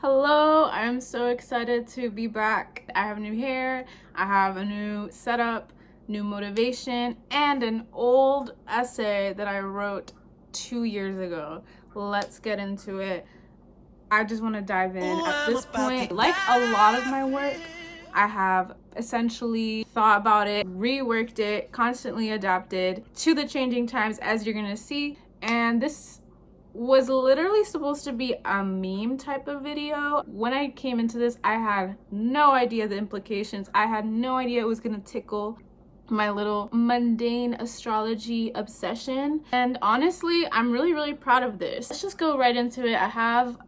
Hello, I'm so excited to be back. I have new hair, I have a new setup, new motivation, and an old essay that I wrote 2 years ago. Let's get into it. I just want to dive in. At this point, like a lot of my work, I have essentially thought about it, reworked it, constantly adapted to the changing times, as you're gonna see. And this was literally supposed to be a meme type of video. When I came into this, I had no idea the implications. I had no idea it was gonna tickle my little mundane astrology obsession. And honestly, I'm really proud of this. Let's just go right into it. I have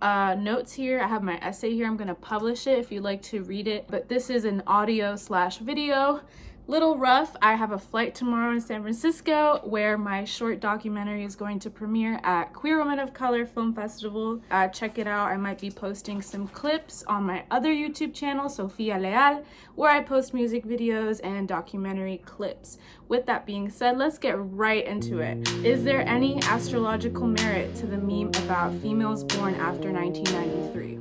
notes here. I have my essay here. I'm gonna publish it if you'd like to read it. But this is an audio/video. Little rough. I have a flight tomorrow in San Francisco where my short documentary is going to premiere at Queer Women of Color Film Festival. Check it out. I might be posting some clips on my other YouTube channel, Sofia Leal, where I post music videos and documentary clips. With that being said, let's get right into it. Is there any astrological merit to the meme about females born after 1993?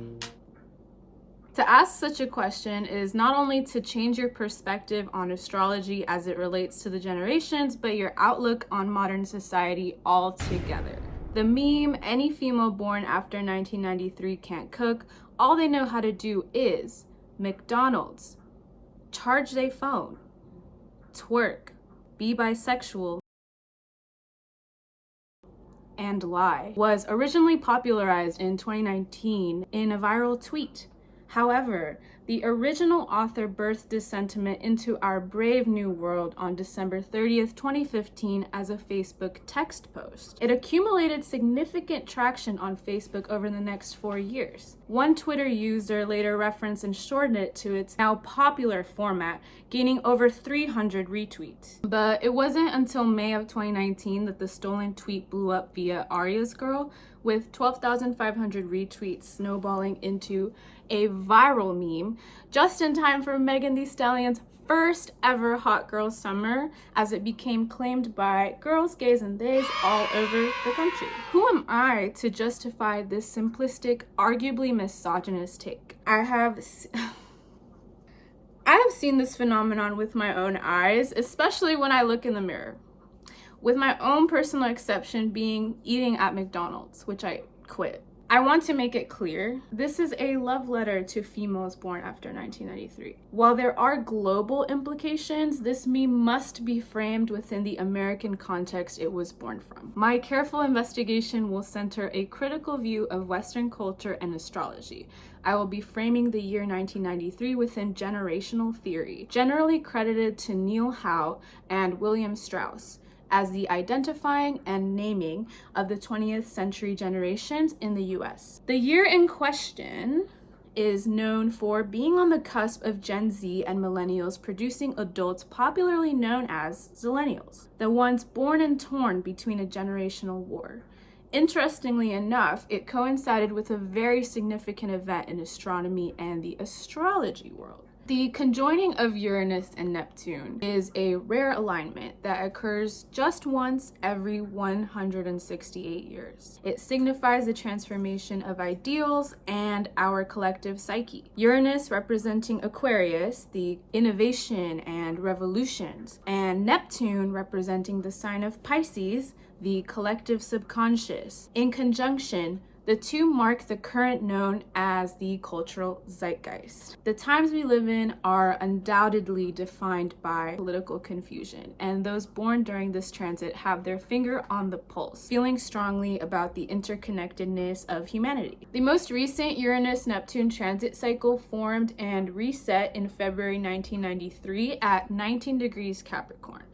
To ask such a question is not only to change your perspective on astrology as it relates to the generations, but your outlook on modern society altogether. The meme, any female born after 1993 can't cook, all they know how to do is McDonald's, charge their phone, twerk, be bisexual, and lie, was originally popularized in 2019 in a viral tweet. However, the original author birthed this sentiment into our brave new world on December 30th, 2015 as a Facebook text post. It accumulated significant traction on Facebook over the next 4 years. One Twitter user later referenced and shortened it to its now popular format, gaining over 300 retweets. But it wasn't until May of 2019 that the stolen tweet blew up via Arya's Girl, with 12,500 retweets snowballing into a viral meme, just in time for Megan Thee Stallion's first ever Hot Girl Summer, as it became claimed by girls, gays, and theys all over the country. Who am I to justify this simplistic, arguably misogynist take? I have seen this phenomenon with my own eyes, especially when I look in the mirror. With my own personal exception being eating at McDonald's, which I quit. I want to make it clear, this is a love letter to females born after 1993. While there are global implications, this meme must be framed within the American context it was born from. My careful investigation will center a critical view of Western culture and astrology. I will be framing the year 1993 within generational theory, generally credited to Neil Howe and William Strauss, as the identifying and naming of the 20th century generations in the US. The year in question is known for being on the cusp of Gen Z and millennials producing adults popularly known as zillennials, the ones born and torn between a generational war. Interestingly enough, it coincided with a very significant event in astronomy and the astrology world. The conjoining of Uranus and Neptune is a rare alignment that occurs just once every 168 years. It signifies the transformation of ideals and our collective psyche. Uranus representing Aquarius, the innovation and revolutions, and Neptune representing the sign of Pisces, the collective subconscious. In conjunction, the two mark the current known as the cultural zeitgeist. The times we live in are undoubtedly defined by political confusion, and those born during this transit have their finger on the pulse, feeling strongly about the interconnectedness of humanity. The most recent Uranus-Neptune transit cycle formed and reset in February 1993 at 19 degrees Capricorn.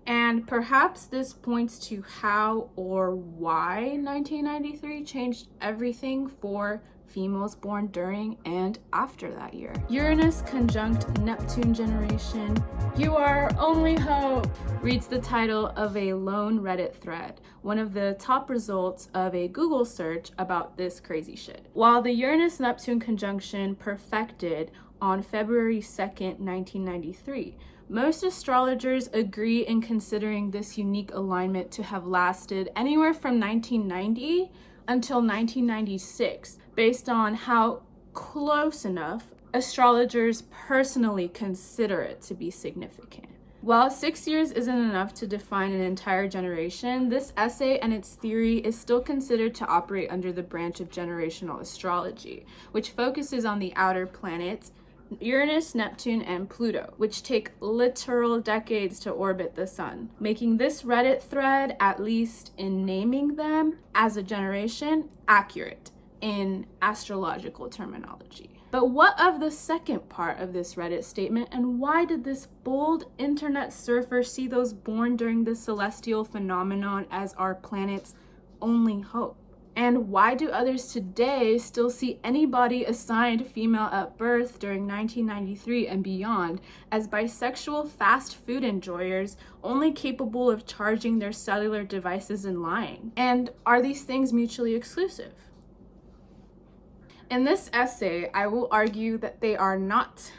And perhaps this points to how or why 1993 changed everything for females born during and after that year. Uranus conjunct Neptune generation, you are our only hope, reads the title of a lone Reddit thread, one of the top results of a Google search about this crazy shit. While the Uranus-Neptune conjunction perfected on February 2nd, 1993, most astrologers agree in considering this unique alignment to have lasted anywhere from 1990 until 1996, based on how close enough, astrologers personally consider it to be significant. While 6 years isn't enough to define an entire generation, this essay and its theory is still considered to operate under the branch of generational astrology, which focuses on the outer planets, Uranus, Neptune, and Pluto, which take literal decades to orbit the sun, making this Reddit thread, at least in naming them as a generation, accurate in astrological terminology. But what of the second part of this Reddit statement, and why did this bold internet surfer see those born during this celestial phenomenon as our planet's only hope? And why do others today still see anybody assigned female at birth during 1993 and beyond as bisexual fast food enjoyers only capable of charging their cellular devices and lying? And are these things mutually exclusive? In this essay, I will argue that they are not.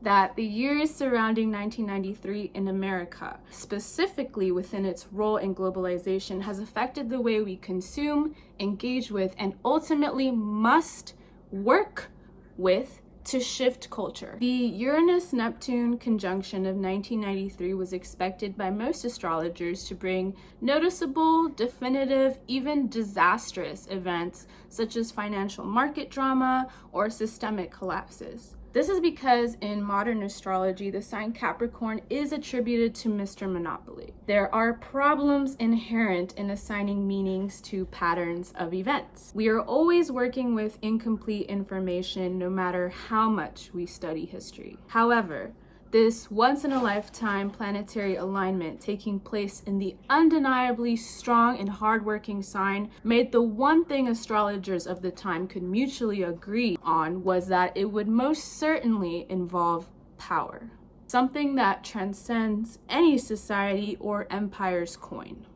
That the years surrounding 1993 in America, specifically within its role in globalization, has affected the way we consume, engage with, and ultimately must work with to shift culture. The Uranus-Neptune conjunction of 1993 was expected by most astrologers to bring noticeable, definitive, even disastrous events such as financial market drama or systemic collapses. This is because in modern astrology, the sign Capricorn is attributed to Mr. Monopoly. There are problems inherent in assigning meanings to patterns of events. We are always working with incomplete information no matter how much we study history. However, this once-in-a-lifetime planetary alignment taking place in the undeniably strong and hardworking sign made the one thing astrologers of the time could mutually agree on was that it would most certainly involve power, something that transcends any society or empire's coin.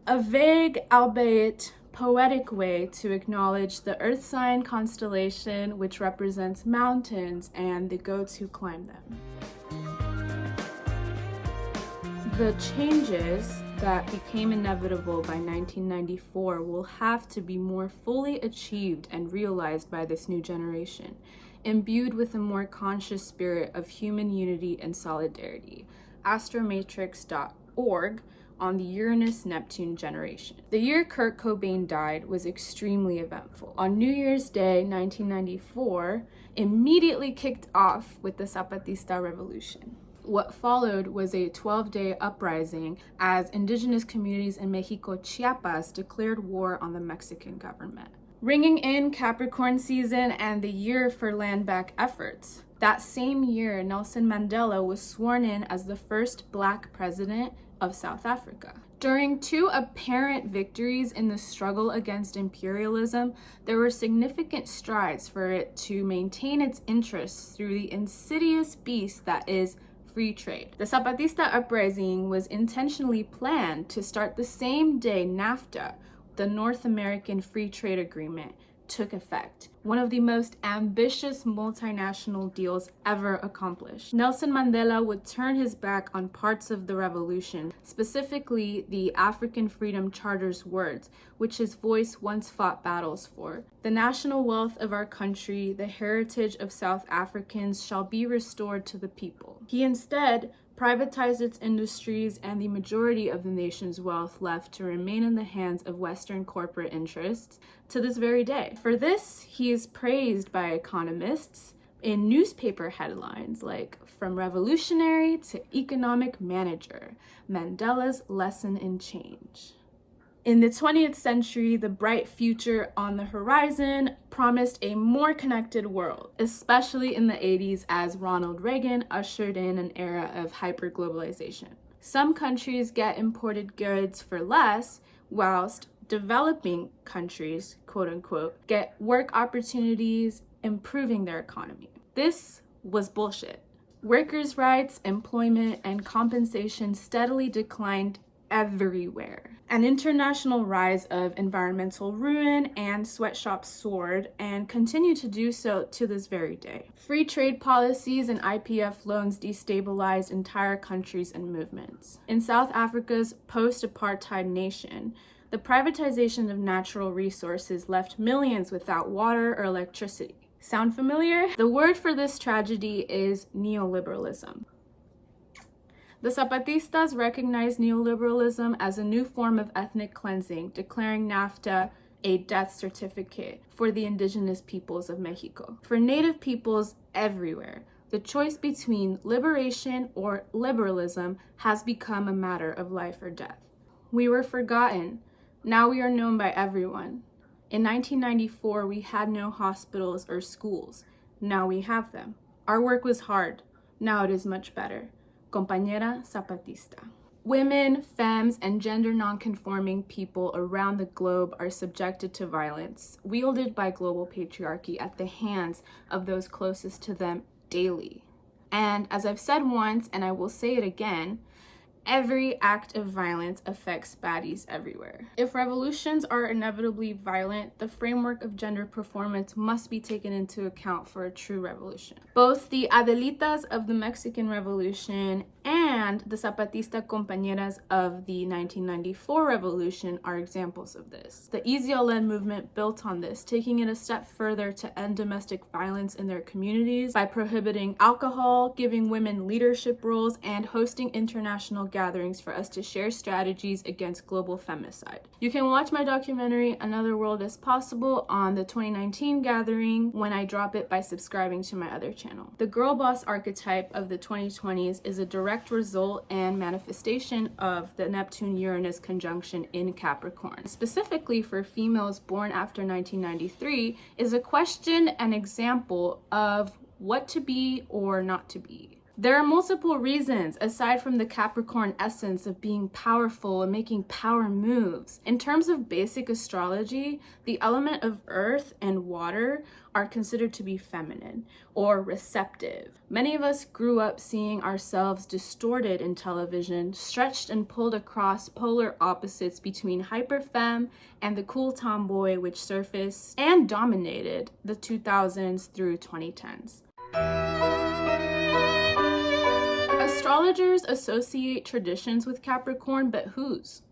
A vague, albeit poetic way to acknowledge the Earth sign constellation, which represents mountains and the goats who climb them. The changes that became inevitable by 1994 will have to be more fully achieved and realized by this new generation, imbued with a more conscious spirit of human unity and solidarity. Astromatrix.org on the Uranus-Neptune generation. The year Kurt Cobain died was extremely eventful. On New Year's Day, 1994, immediately kicked off with the Zapatista Revolution. What followed was a 12-day uprising as indigenous communities in Mexico, Chiapas, declared war on the Mexican government, ringing in Capricorn season and the year for land back efforts. That same year, Nelson Mandela was sworn in as the first Black president of South Africa. During two apparent victories in the struggle against imperialism, there were significant strides for it to maintain its interests through the insidious beast that is free trade. The Zapatista uprising was intentionally planned to start the same day NAFTA, the North American Free Trade Agreement, took effect, one of the most ambitious multinational deals ever accomplished. Nelson Mandela would turn his back on parts of the revolution, specifically the African Freedom Charter's words, which his voice once fought battles for. The national wealth of our country, the heritage of South Africans, shall be restored to the people. He instead privatized its industries, and the majority of the nation's wealth left to remain in the hands of Western corporate interests to this very day. For this, he is praised by economists in newspaper headlines like "From Revolutionary to Economic Manager, Mandela's Lesson in Change." In the 20th century, the bright future on the horizon promised a more connected world, especially in the 80s as Ronald Reagan ushered in an era of hyperglobalization. Some countries get imported goods for less, whilst developing countries, quote unquote, get work opportunities, improving their economy. This was bullshit. Workers' rights, employment, and compensation steadily declined everywhere. An international rise of environmental ruin and sweatshops soared and continue to do so to this very day. Free trade policies and IPF loans destabilized entire countries and movements. In South Africa's post-apartheid nation, the privatization of natural resources left millions without water or electricity. Sound familiar? The word for this tragedy is neoliberalism. The Zapatistas recognized neoliberalism as a new form of ethnic cleansing, declaring NAFTA a death certificate for the indigenous peoples of Mexico. For Native peoples everywhere, the choice between liberation or liberalism has become a matter of life or death. We were forgotten. Now we are known by everyone. In 1994, we had no hospitals or schools. Now we have them. Our work was hard. Now it is much better. Compañera Zapatista. Women, femmes, and gender non-conforming people around the globe are subjected to violence, wielded by global patriarchy at the hands of those closest to them daily. And as I've said once, and I will say it again, every act of violence affects baddies everywhere. If revolutions are inevitably violent, the framework of gender performance must be taken into account for a true revolution. Both the Adelitas of the Mexican Revolution and the Zapatista compañeras of the 1994 revolution are examples of this. The EZLN movement built on this, taking it a step further to end domestic violence in their communities by prohibiting alcohol, giving women leadership roles, and hosting international gatherings for us to share strategies against global femicide. You can watch my documentary Another World is Possible on the 2019 gathering when I drop it by subscribing to my other channel. The girl boss archetype of the 2020s is a direct result and manifestation of the Neptune-Uranus conjunction in Capricorn. Specifically for females born after 1993 is a question and example of what to be or not to be. There are multiple reasons aside from the Capricorn essence of being powerful and making power moves. In terms of basic astrology, the element of earth and water are considered to be feminine or receptive. Many of us grew up seeing ourselves distorted in television, stretched and pulled across polar opposites between hyperfemme and the cool tomboy, which surfaced and dominated the 2000s through 2010s. Astrologers associate traditions with Capricorn, but whose?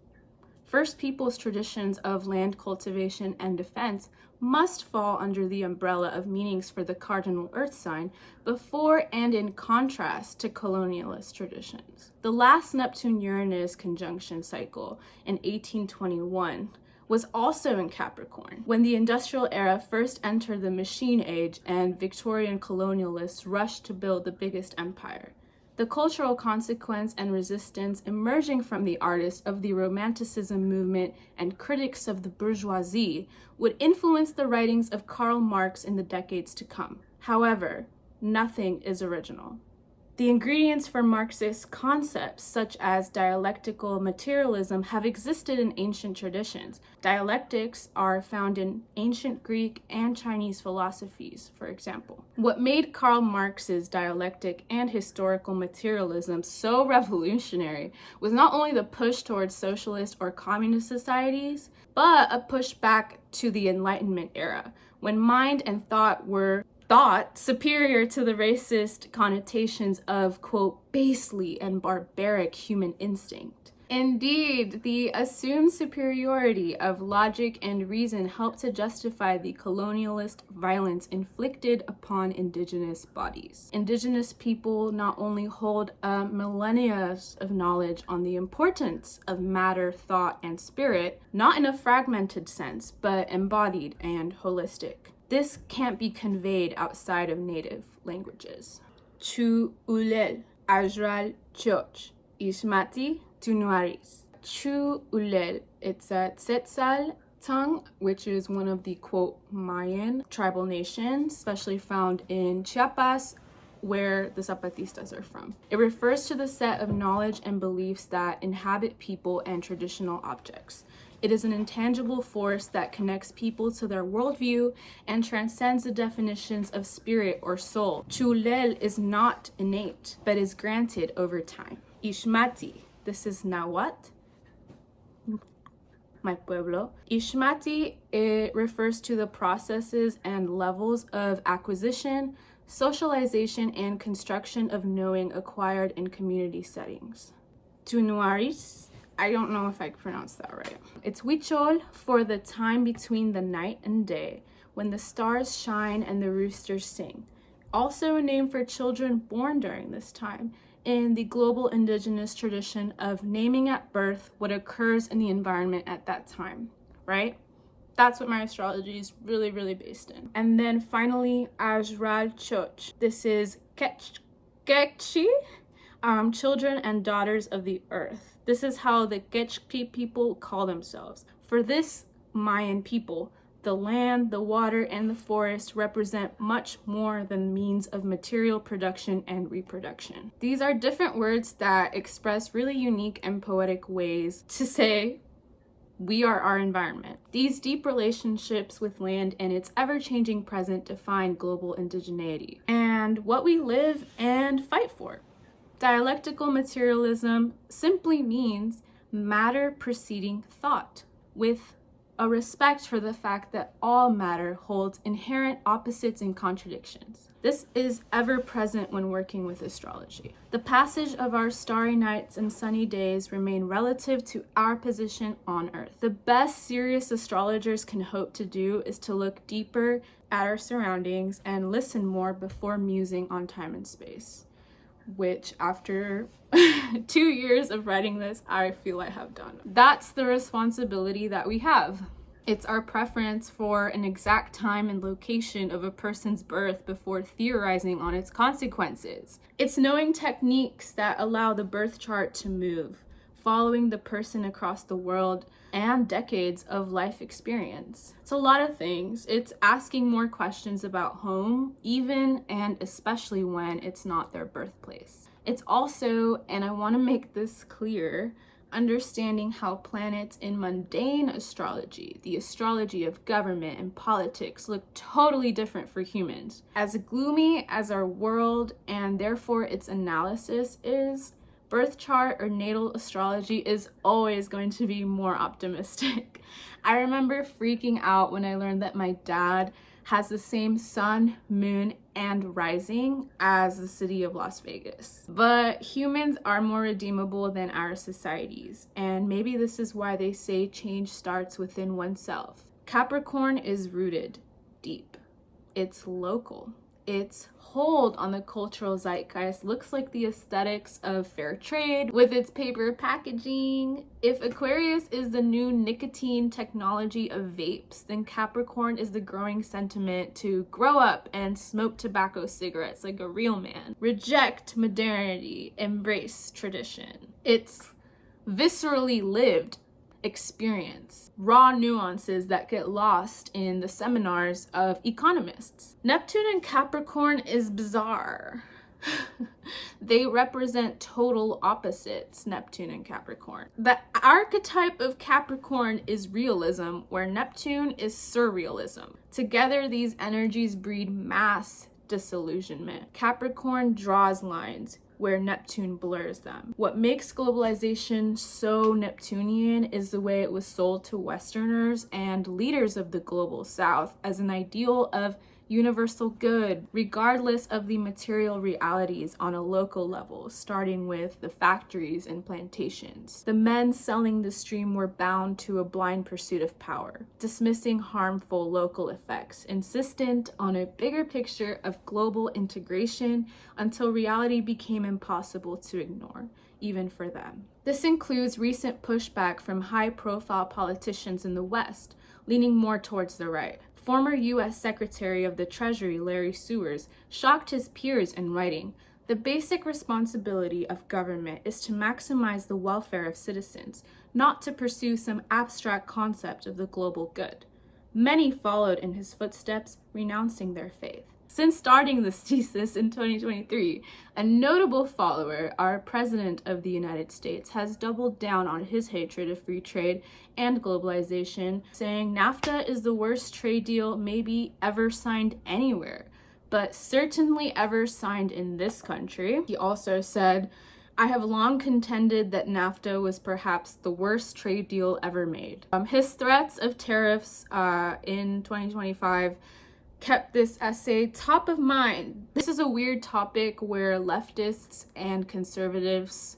First Peoples' traditions of land cultivation and defense must fall under the umbrella of meanings for the cardinal earth sign before and in contrast to colonialist traditions. The last Neptune-Uranus conjunction cycle in 1821 was also in Capricorn, when the industrial era first entered the machine age and Victorian colonialists rushed to build the biggest empire. The cultural consequence and resistance emerging from the artists of the Romanticism movement and critics of the bourgeoisie would influence the writings of Karl Marx in the decades to come. However, nothing is original. The ingredients for Marxist concepts, such as dialectical materialism, have existed in ancient traditions. Dialectics are found in ancient Greek and Chinese philosophies, for example. What made Karl Marx's dialectic and historical materialism so revolutionary was not only the push towards socialist or communist societies, but a push back to the Enlightenment era, when mind and thought were superior to the racist connotations of, quote, basely and barbaric human instinct. Indeed, the assumed superiority of logic and reason helped to justify the colonialist violence inflicted upon indigenous bodies. Indigenous people not only hold millennia of knowledge on the importance of matter, thought, and spirit, not in a fragmented sense, but embodied and holistic. This can't be conveyed outside of native languages. Chu ulel, ajral choch, ishmati tunuaris. Chu ulel, it's a Tzetzal tongue, which is one of the, quote, Mayan tribal nations, especially found in Chiapas, where the Zapatistas are from. It refers to the set of knowledge and beliefs that inhabit people and traditional objects. It is an intangible force that connects people to their worldview and transcends the definitions of spirit or soul. Chulel is not innate, but is granted over time. Ishmati, this is Nahuatl, my pueblo. Ishmati, it refers to the processes and levels of acquisition, socialization, and construction of knowing acquired in community settings. Tunuaris, I don't know if I pronounced that right. It's Huichol for the time between the night and day, when the stars shine and the roosters sing. Also a name for children born during this time, in the global indigenous tradition of naming at birth what occurs in the environment at that time, right? That's what my astrology is really, really based in. And then finally, Astrological. This is Quechua, children and daughters of the earth. This is how the Quechua people call themselves. For this Mayan people, the land, the water, and the forest represent much more than means of material production and reproduction. These are different words that express really unique and poetic ways to say we are our environment. These deep relationships with land and its ever-changing present define global indigeneity and what we live and fight for. Dialectical materialism simply means matter preceding thought, with a respect for the fact that all matter holds inherent opposites and contradictions. This is ever present when working with astrology. The passage of our starry nights and sunny days remain relative to our position on Earth. The best serious astrologers can hope to do is to look deeper at our surroundings and listen more before musing on time and space, which after 2 years of writing this, I feel I have done. That's the responsibility that we have. It's our preference for an exact time and location of a person's birth before theorizing on its consequences. It's knowing techniques that allow the birth chart to move, following the person across the world and decades of life experience. It's a lot of things. It's asking more questions about home, even and especially when it's not their birthplace. It's also, and I want to make this clear, understanding how planets in mundane astrology, the astrology of government and politics, look totally different for humans. As gloomy as our world and therefore its analysis is, birth chart or natal astrology is always going to be more optimistic. I remember freaking out when I learned that my dad has the same sun, moon, and rising as the city of Las Vegas. But humans are more redeemable than our societies, and maybe this is why they say change starts within oneself. Capricorn is rooted deep. It's local. Its hold on the cultural zeitgeist looks like the aesthetics of fair trade with its paper packaging. If Aquarius is the new nicotine technology of vapes, then Capricorn is the growing sentiment to grow up and smoke tobacco cigarettes like a real man. Reject modernity, embrace tradition. It's viscerally lived experience, raw nuances that get lost in the seminars of economists. Neptune and Capricorn is bizarre. They represent total opposites, Neptune and Capricorn. The archetype of Capricorn is realism, where Neptune is surrealism. Together, these energies breed mass disillusionment. Capricorn draws lines where Neptune blurs them. What makes globalization so Neptunian is the way it was sold to Westerners and leaders of the global South as an ideal of universal good, regardless of the material realities on a local level, starting with the factories and plantations. The men selling the stream were bound to a blind pursuit of power, dismissing harmful local effects, insistent on a bigger picture of global integration until reality became impossible to ignore, even for them. This includes recent pushback from high-profile politicians in the West, leaning more towards the right. Former U.S. Secretary of the Treasury Larry Summers shocked his peers in writing, "The basic responsibility of government is to maximize the welfare of citizens, not to pursue some abstract concept of the global good." Many followed in his footsteps, renouncing their faith. Since starting this thesis in 2023, a notable follower, our President of the United States, has doubled down on his hatred of free trade and globalization, saying NAFTA is the worst trade deal maybe ever signed anywhere, but certainly ever signed in this country. He also said, "I have long contended that NAFTA was perhaps the worst trade deal ever made." His threats of tariffs in 2025 kept this essay top of mind. This is a weird topic where leftists and conservatives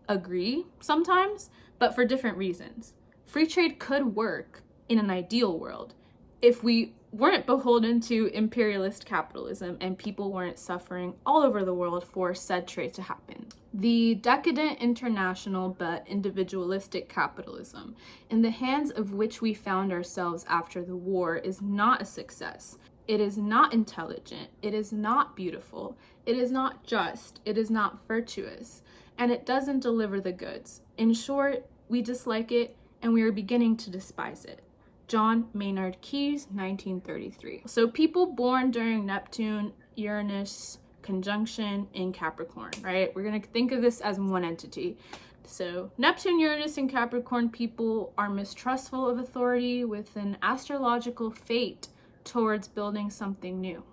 agree sometimes, but for different reasons. Free trade could work in an ideal world if we weren't beholden to imperialist capitalism, and people weren't suffering all over the world for said trade to happen. The decadent international but individualistic capitalism, in the hands of which we found ourselves after the war, is not a success. It is not intelligent. It is not beautiful. It is not just. It is not virtuous. And it doesn't deliver the goods. In short, we dislike it and we are beginning to despise it. John Maynard Keynes, 1933. So people born during Neptune, Uranus conjunction in Capricorn, right? We're going to think of this as one entity. So Neptune, Uranus, and Capricorn people are mistrustful of authority with an astrological fate towards building something new.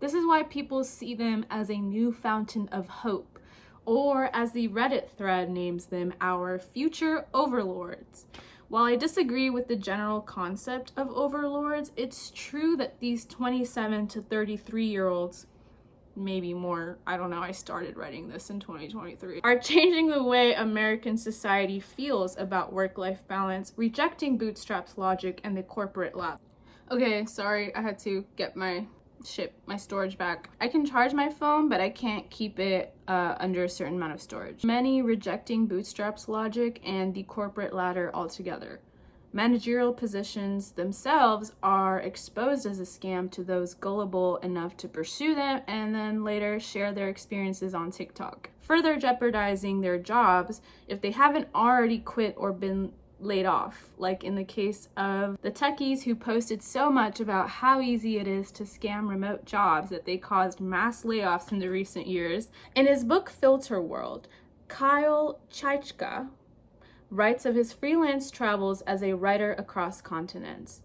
This is why people see them as a new fountain of hope, or as the Reddit thread names them, our future overlords. While I disagree with the general concept of overlords, it's true that these 27 to 33-year-olds, maybe more, I don't know, I started writing this in 2023, are changing the way American society feels about work-life balance, rejecting bootstraps logic and the corporate ladder. Okay, sorry, I had to get my storage back. I can charge my phone, but I can't keep it under a certain amount of storage. Many rejecting bootstraps logic and the corporate ladder altogether. Managerial positions themselves are exposed as a scam to those gullible enough to pursue them and then later share their experiences on TikTok, further jeopardizing their jobs if they haven't already quit or been laid off, like in the case of the techies who posted so much about how easy it is to scam remote jobs that they caused mass layoffs in the recent years. In his book Filter World, Kyle Chaichka writes of his freelance travels as a writer across continents.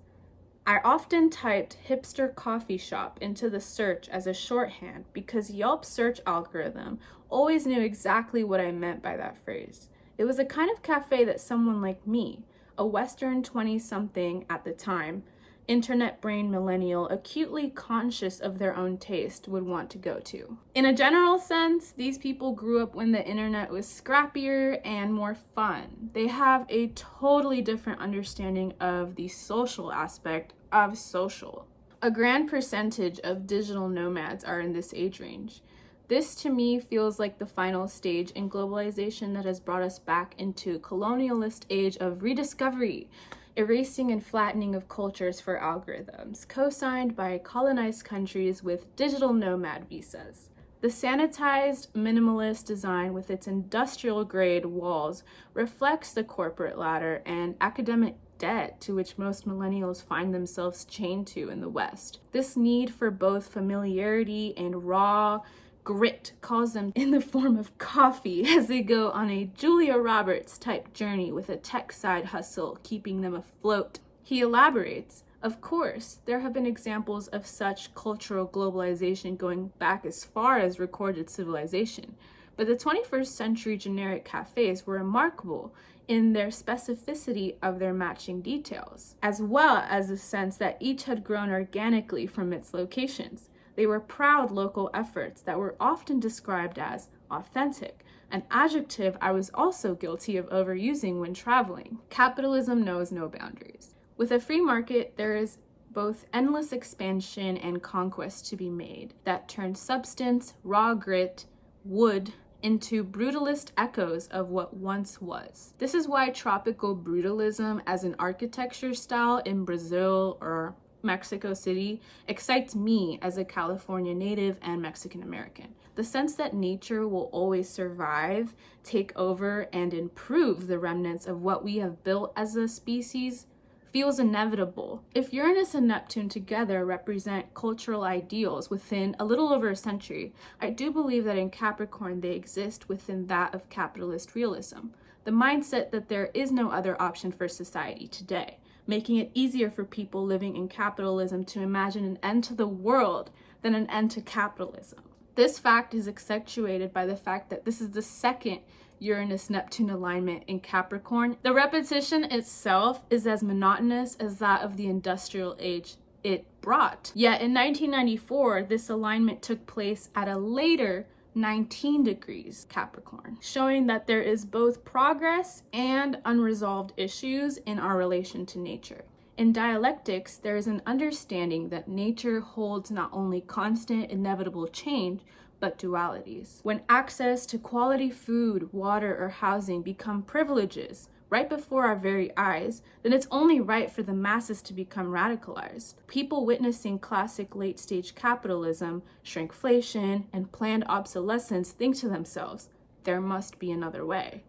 I often typed hipster coffee shop into the search as a shorthand because Yelp's search algorithm always knew exactly what I meant by that phrase. It was a kind of cafe that someone like me, a Western 20-something at the time, internet brain millennial acutely conscious of their own taste, would want to go to. In a general sense, these people grew up when the internet was scrappier and more fun. They have a totally different understanding of the social aspect of social. A grand percentage of digital nomads are in this age range. This to me feels like the final stage in globalization that has brought us back into a colonialist age of rediscovery, erasing and flattening of cultures for algorithms, co-signed by colonized countries with digital nomad visas. The sanitized, minimalist design with its industrial-grade walls reflects the corporate ladder and academic debt to which most millennials find themselves chained to in the West. This need for both familiarity and raw grit calls them in the form of coffee as they go on a Julia Roberts type journey with a tech side hustle keeping them afloat. He elaborates, of course, there have been examples of such cultural globalization going back as far as recorded civilization, but the 21st century generic cafes were remarkable in their specificity of their matching details, as well as the sense that each had grown organically from its locations. They were proud local efforts that were often described as authentic, an adjective I was also guilty of overusing when traveling. Capitalism knows no boundaries. With a free market, there is both endless expansion and conquest to be made that turn substance, raw grit, wood, into brutalist echoes of what once was. This is why tropical brutalism as an architecture style in Brazil or Mexico City excites me as a California native and Mexican American. The sense that nature will always survive, take over, and improve the remnants of what we have built as a species feels inevitable. If Uranus and Neptune together represent cultural ideals within a little over a century, I do believe that in Capricorn they exist within that of capitalist realism, the mindset that there is no other option for society today, making it easier for people living in capitalism to imagine an end to the world than an end to capitalism. This fact is accentuated by the fact that this is the second Uranus-Neptune alignment in Capricorn. The repetition itself is as monotonous as that of the industrial age it brought. Yet in 1994, this alignment took place at a later 19 degrees Capricorn, showing that there is both progress and unresolved issues in our relation to nature. In dialectics, there is an understanding that nature holds not only constant, inevitable change, but dualities. When access to quality food, water, or housing become privileges right before our very eyes, then it's only right for the masses to become radicalized. People witnessing classic late-stage capitalism, shrinkflation, and planned obsolescence think to themselves, there must be another way.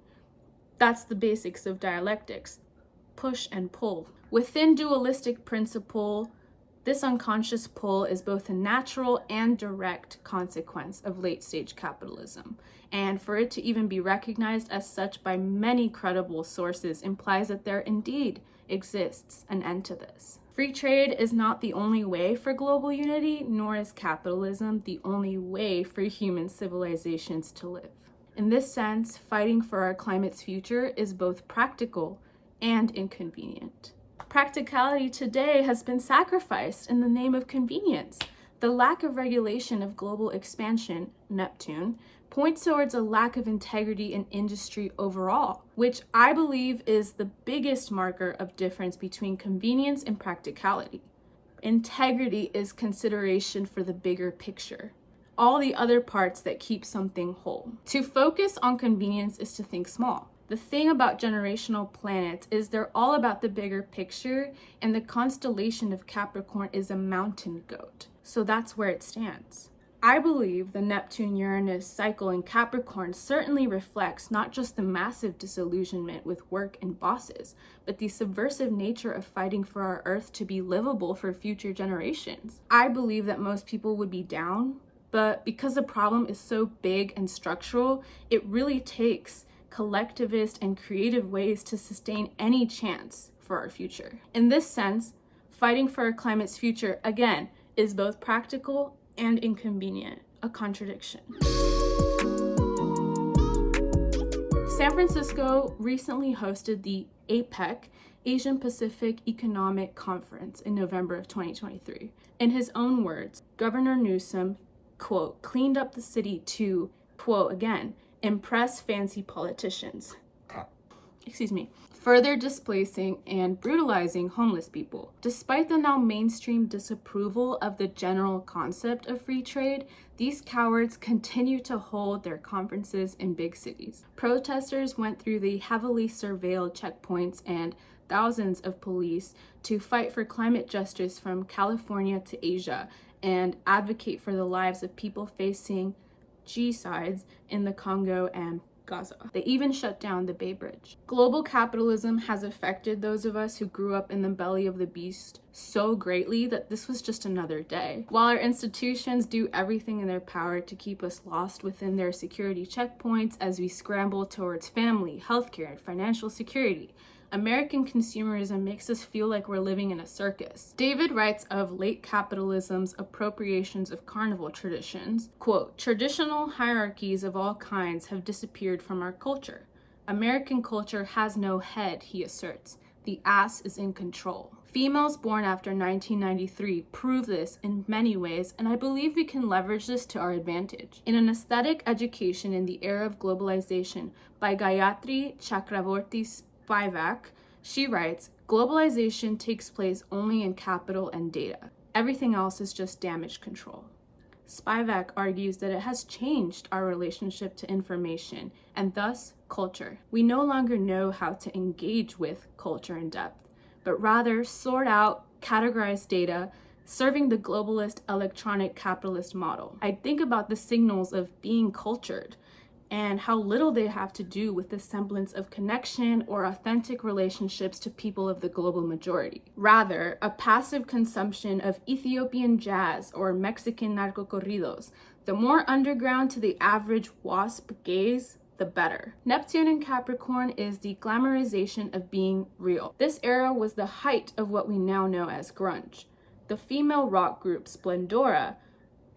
That's the basics of dialectics, push and pull. Within dualistic principle, this unconscious pull is both a natural and direct consequence of late-stage capitalism, and for it to even be recognized as such by many credible sources implies that there indeed exists an end to this. Free trade is not the only way for global unity, nor is capitalism the only way for human civilizations to live. In this sense, fighting for our climate's future is both practical and inconvenient. Practicality today has been sacrificed in the name of convenience. The lack of regulation of global expansion, Neptune, points towards a lack of integrity in industry overall, which I believe is the biggest marker of difference between convenience and practicality. Integrity is consideration for the bigger picture, all the other parts that keep something whole. To focus on convenience is to think small. The thing about generational planets is they're all about the bigger picture, and the constellation of Capricorn is a mountain goat. So that's where it stands. I believe the Neptune-Uranus cycle in Capricorn certainly reflects not just the massive disillusionment with work and bosses, but the subversive nature of fighting for our Earth to be livable for future generations. I believe that most people would be down, but because the problem is so big and structural, it really takes collectivist and creative ways to sustain any chance for our future. In this sense, fighting for our climate's future, again, is both practical and inconvenient, a contradiction. San Francisco recently hosted the APEC, Asian Pacific Economic Conference, in November of 2023. In his own words, Governor Newsom, quote, cleaned up the city to, quote, again, impress fancy politicians. Further displacing and brutalizing homeless people. Despite the now mainstream disapproval of the general concept of free trade, these cowards continue to hold their conferences in big cities. Protesters went through the heavily surveilled checkpoints and thousands of police to fight for climate justice from California to Asia and advocate for the lives of people facing G-sides in the Congo and Gaza. They even shut down the Bay Bridge. Global capitalism has affected those of us who grew up in the belly of the beast so greatly that this was just another day. While our institutions do everything in their power to keep us lost within their security checkpoints as we scramble towards family, healthcare, and financial security, American consumerism makes us feel like we're living in a circus. David writes of late capitalism's appropriations of carnival traditions, quote, traditional hierarchies of all kinds have disappeared from our culture. American culture has no head, he asserts. The ass is in control. Females born after 1993 prove this in many ways, and I believe we can leverage this to our advantage. In an aesthetic education in the era of globalization by Gayatri Chakravorty Spivak, she writes, globalization takes place only in capital and data. Everything else is just damage control. Spivak argues that it has changed our relationship to information and thus culture. We no longer know how to engage with culture in depth, but rather sort out, categorize data, serving the globalist electronic capitalist model. I think about the signals of being cultured and how little they have to do with the semblance of connection or authentic relationships to people of the global majority. Rather, a passive consumption of Ethiopian jazz or Mexican narcocorridos. The more underground to the average WASP gaze, the better. Neptune in Capricorn is the glamorization of being real. This era was the height of what we now know as grunge. The female rock group Splendora,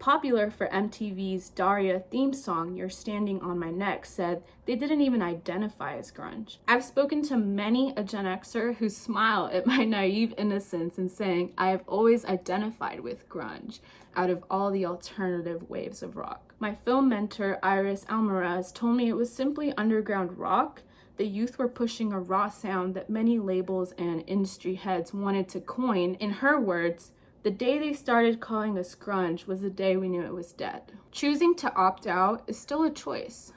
popular for MTV's Daria theme song, You're Standing on My Neck, said they didn't even identify as grunge. I've spoken to many a Gen Xer who smile at my naive innocence in saying I have always identified with grunge out of all the alternative waves of rock. My film mentor, Iris Almaraz, told me it was simply underground rock the youth were pushing a raw sound that many labels and industry heads wanted to coin. In her words, the day they started calling us grunge was the day we knew it was dead. Choosing to opt out is still a choice.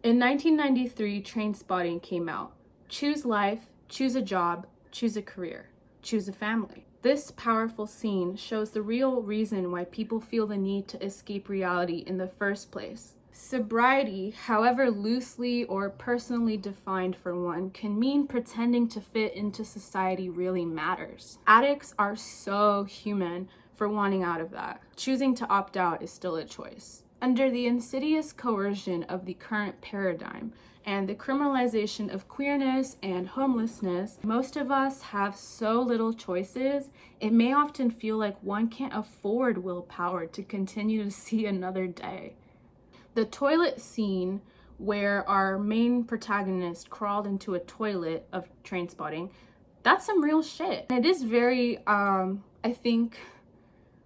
In 1993, Trainspotting came out. Choose life, choose a job, choose a career, choose a family. This powerful scene shows the real reason why people feel the need to escape reality in the first place. Sobriety, however loosely or personally defined for one, can mean pretending to fit into society really matters. Addicts are so human for wanting out of that. Choosing to opt out is still a choice. Under the insidious coercion of the current paradigm and the criminalization of queerness and homelessness, most of us have so little choices, it may often feel like one can't afford willpower to continue to see another day. The toilet scene where our main protagonist crawled into a toilet of Trainspotting, that's some real shit. And it is very, I think,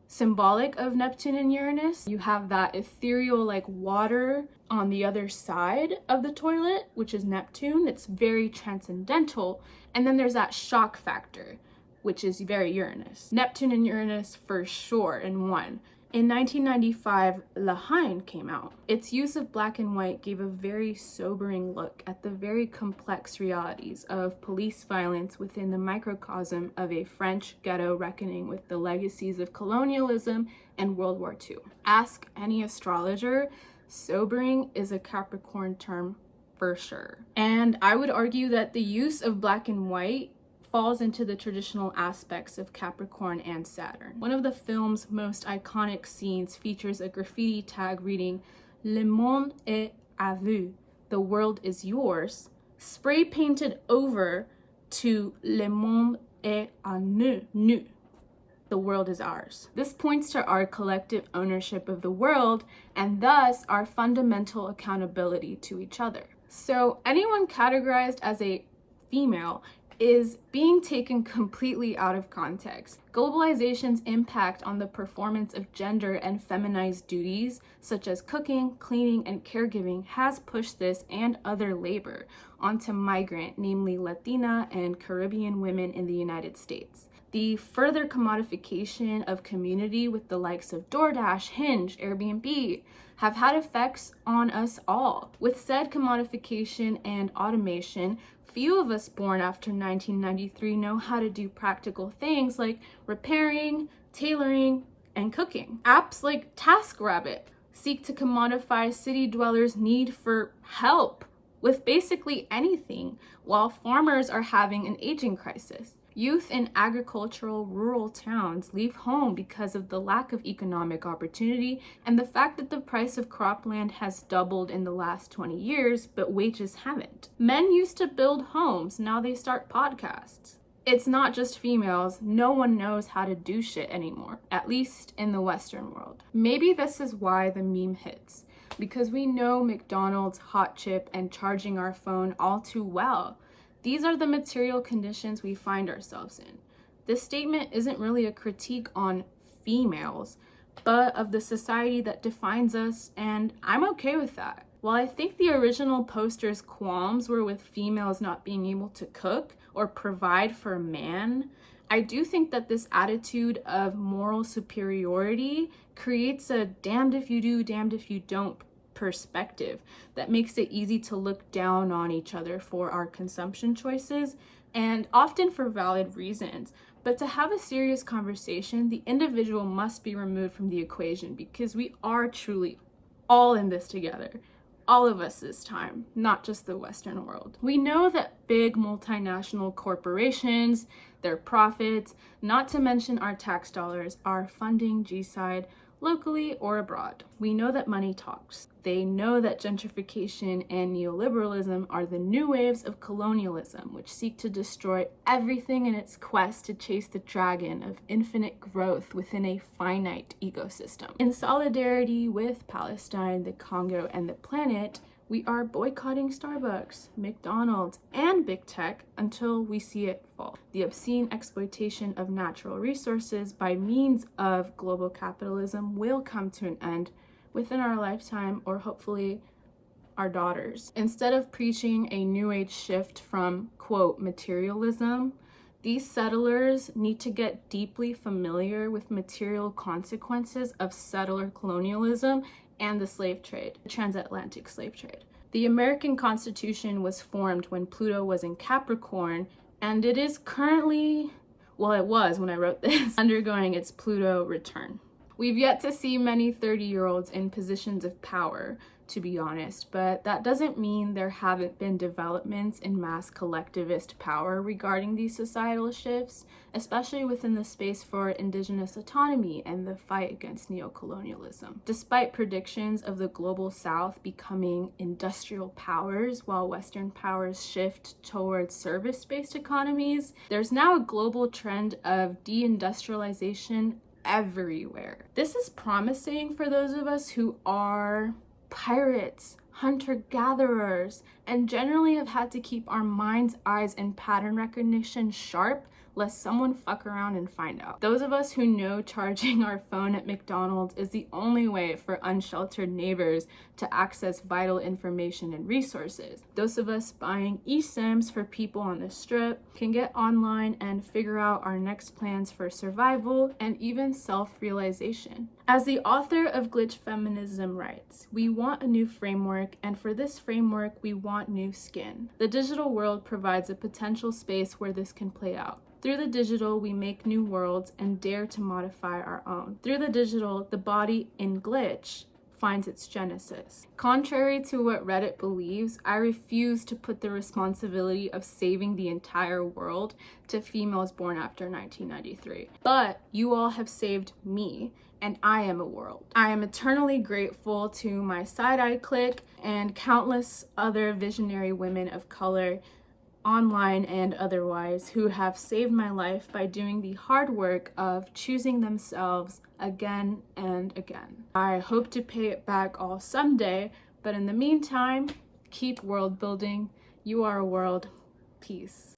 symbolic of Neptune and Uranus. You have that ethereal like water on the other side of the toilet, which is Neptune. It's very transcendental. And then there's that shock factor, which is very Uranus. Neptune and Uranus for sure in one. In 1995, La Haine came out. Its use of black and white gave a very sobering look at the very complex realities of police violence within the microcosm of a French ghetto reckoning with the legacies of colonialism and World War II. Ask any astrologer, sobering is a Capricorn term for sure. And I would argue that the use of black and white falls into the traditional aspects of Capricorn and Saturn. One of the film's most iconic scenes features a graffiti tag reading "Le monde est à vous," the world is yours, spray painted over to "Le monde est à nous," the world is ours. This points to our collective ownership of the world and thus our fundamental accountability to each other. So anyone categorized as a female is being taken completely out of context. Globalization's impact on the performance of gender and feminized duties, such as cooking, cleaning, and caregiving, has pushed this and other labor onto migrant, namely Latina and Caribbean women in the United States. The further commodification of community with the likes of DoorDash, Hinge, Airbnb have had effects on us all. With said commodification and automation, few of us born after 1993 know how to do practical things like repairing, tailoring, and cooking. Apps like TaskRabbit seek to commodify city dwellers' need for help with basically anything, while farmers are having an aging crisis. Youth in agricultural rural towns leave home because of the lack of economic opportunity and the fact that the price of cropland has doubled in the last 20 years, but wages haven't. Men used to build homes, now they start podcasts. It's not just females, no one knows how to do shit anymore, at least in the Western world. Maybe this is why the meme hits, because we know McDonald's, hot chip, and charging our phone all too well. These are the material conditions we find ourselves in. This statement isn't really a critique on females, but of the society that defines us, and I'm okay with that. While I think the original poster's qualms were with females not being able to cook or provide for a man, I do think that this attitude of moral superiority creates a damned if you do, damned if you don't perspective that makes it easy to look down on each other for our consumption choices, and often for valid reasons. But to have a serious conversation, the individual must be removed from the equation, because we are truly all in this together. All of us this time, not just the Western world. We know that big multinational corporations, their profits, not to mention our tax dollars, are funding G-Side locally or abroad. We know that money talks. They know that gentrification and neoliberalism are the new waves of colonialism, which seek to destroy everything in its quest to chase the dragon of infinite growth within a finite ecosystem. In solidarity with Palestine, the Congo, and the planet, we are boycotting Starbucks, McDonald's, and big tech until we see it fall. The obscene exploitation of natural resources by means of global capitalism will come to an end within our lifetime, or hopefully our daughters. Instead of preaching a new age shift from, quote, materialism, these settlers need to get deeply familiar with material consequences of settler colonialism and the slave trade, the transatlantic slave trade. The American Constitution was formed when Pluto was in Capricorn, and it is currently, well, it was when I wrote this, undergoing its Pluto return. We've yet to see many 30-year-olds in positions of power, to be honest, but that doesn't mean there haven't been developments in mass collectivist power regarding these societal shifts, especially within the space for indigenous autonomy and the fight against neocolonialism. Despite predictions of the global south becoming industrial powers while Western powers shift towards service-based economies, there's now a global trend of deindustrialization everywhere. This is promising for those of us who are pirates, hunter-gatherers, and generally have had to keep our mind's eyes and pattern recognition sharp lest someone fuck around and find out. Those of us who know charging our phone at McDonald's is the only way for unsheltered neighbors to access vital information and resources. Those of us buying eSIMs for people on the strip can get online and figure out our next plans for survival and even self-realization. As the author of Glitch Feminism writes, we want a new framework, and for this framework, we want new skin. The digital world provides a potential space where this can play out. Through the digital, we make new worlds and dare to modify our own. Through the digital, the body in Glitch finds its genesis. Contrary to what Reddit believes, I refuse to put the responsibility of saving the entire world to females born after 1993. But you all have saved me, and I am a world. I am eternally grateful to my side-eye clique and countless other visionary women of color, online and otherwise, who have saved my life by doing the hard work of choosing themselves again and again. I hope to pay it back all someday, but in the meantime, keep world building. You are a world. Peace.